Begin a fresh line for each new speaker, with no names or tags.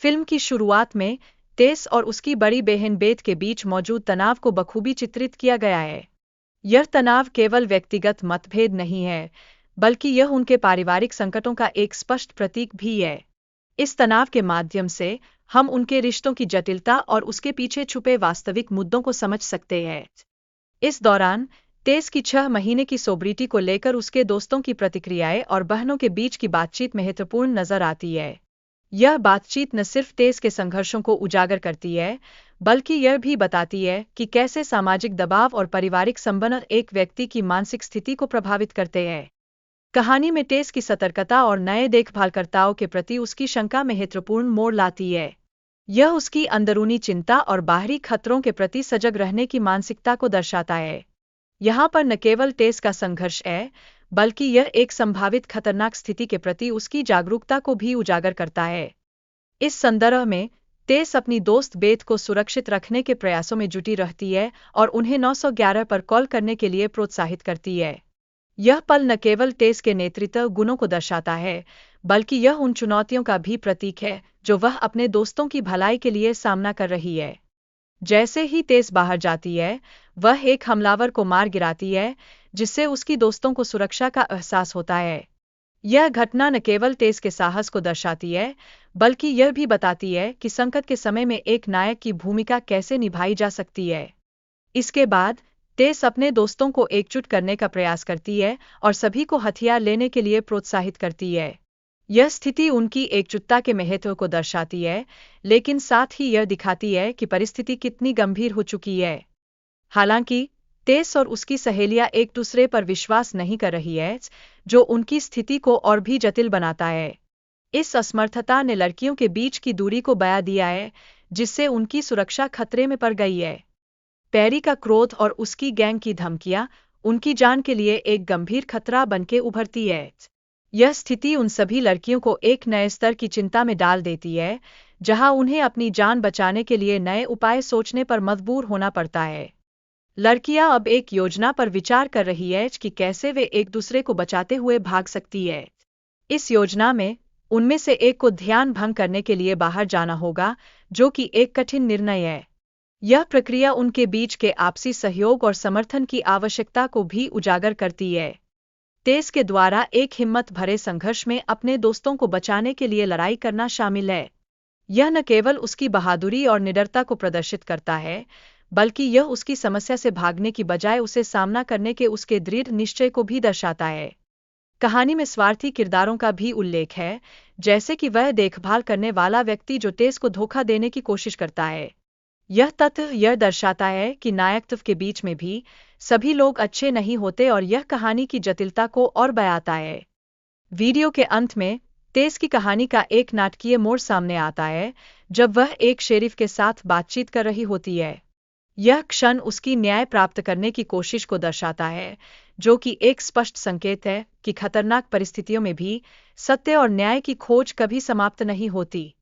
Film की शुरुआत में टेस और उसकी बड़ी बहन बेथ के बीच मौजूद तनाव को बखूबी चित्रित किया गया है। यह तनाव केवल व्यक्तिगत मतभेद नहीं है, बल्कि यह उनके पारिवारिक संकटों का एक स्पष्ट प्रतीक भी है। इस तनाव के माध्यम से हम उनके रिश्तों की जटिलता और उसके पीछे छुपे वास्तविक मुद्दों को समझ सकते हैं। इस दौरान टेस की 6 महीने की सोब्रिटी को लेकर उसके दोस्तों की प्रतिक्रियाएं और बहनों के बीच की बातचीत महत्वपूर्ण नजर आती है। यह बातचीत न सिर्फ टेस के संघर्षों को उजागर करती है, बल्कि यह भी बताती है कि कैसे सामाजिक दबाव और पारिवारिक संबंध एक व्यक्ति की मानसिक स्थिति को प्रभावित करते हैं। कहानी में टेस की सतर्कता और नए देखभालकर्ताओं के प्रति उसकी शंका महत्वपूर्ण मोड़ लाती है। यह उसकी अंदरूनी चिंता और बाहरी खतरों के प्रति सजग रहने की मानसिकता को दर्शाता है। यहाँ पर न केवल टेस का संघर्ष है, बल्कि यह एक संभावित खतरनाक स्थिति के प्रति उसकी जागरूकता को भी उजागर करता है। इस संदर्भ में टेस अपनी दोस्त बेथ को सुरक्षित रखने के प्रयासों में जुटी रहती है और उन्हें 911 पर कॉल करने के लिए प्रोत्साहित करती है। यह पल न केवल टेस के नेतृत्व गुणों को दर्शाता है, बल्कि यह उन चुनौतियों का भी प्रतीक है जो वह अपने दोस्तों की भलाई के लिए सामना कर रही है। जैसे ही टेस बाहर जाती है, वह एक हमलावर को मार गिराती है, जिससे उसकी दोस्तों को सुरक्षा का एहसास होता है। यह घटना न केवल टेस के साहस को दर्शाती है, बल्कि यह भी बताती है कि संकट के समय में एक नायक की भूमिका कैसे निभाई जा सकती है। इसके बाद टेस अपने दोस्तों को एकजुट करने का प्रयास करती है और सभी को हथियार लेने के लिए प्रोत्साहित करती है। यह स्थिति उनकी एकजुटता के महत्व को दर्शाती है, लेकिन साथ ही यह दिखाती है कि परिस्थिति कितनी गंभीर हो चुकी है। हालांकि टेस और उसकी सहेलियां एक दूसरे पर विश्वास नहीं कर रही है, जो उनकी स्थिति को और भी जटिल बनाता है। इस असमर्थता ने लड़कियों के बीच की दूरी को बया दिया है, जिससे उनकी सुरक्षा खतरे में पड़ गई है। पेरी का क्रोध और उसकी गैंग की धमकियां उनकी जान के लिए एक गंभीर खतरा बनके उभरती है। यह स्थिति उन सभी लड़कियों को एक नए स्तर की चिंता में डाल देती है, जहां उन्हें अपनी जान बचाने के लिए नए उपाय सोचने पर मजबूर होना पड़ता है। लड़कियां अब एक योजना पर विचार कर रही है कि कैसे वे एक दूसरे को बचाते हुए भाग सकती है। इस योजना में उनमें से एक को ध्यान भंग करने के लिए बाहर जाना होगा, जो कि एक कठिन निर्णय है। यह प्रक्रिया उनके बीच के आपसी सहयोग और समर्थन की आवश्यकता को भी उजागर करती है। टेस के द्वारा एक हिम्मत भरे संघर्ष में अपने दोस्तों को बचाने के लिए लड़ाई करना शामिल है। यह न केवल उसकी बहादुरी और निडरता को प्रदर्शित करता है, बल्कि यह उसकी समस्या से भागने की बजाय उसे सामना करने के उसके दृढ़ निश्चय को भी दर्शाता है। कहानी में स्वार्थी किरदारों का भी उल्लेख है, जैसे कि वह देखभाल करने वाला व्यक्ति जो टेस को धोखा देने की कोशिश करता है। यह तथ्य यह दर्शाता है कि नायकत्व के बीच में भी सभी लोग अच्छे नहीं होते और यह कहानी की जटिलता को और बढ़ाता है। वीडियो के अंत में टेस की कहानी का एक नाटकीय मोड़ सामने आता है, जब वह एक शेरिफ के साथ बातचीत कर रही होती है। यह क्षण उसकी न्याय प्राप्त करने की कोशिश को दर्शाता है, जो कि एक स्पष्ट संकेत है कि खतरनाक परिस्थितियों में भी सत्य और न्याय की खोज कभी समाप्त नहीं होती।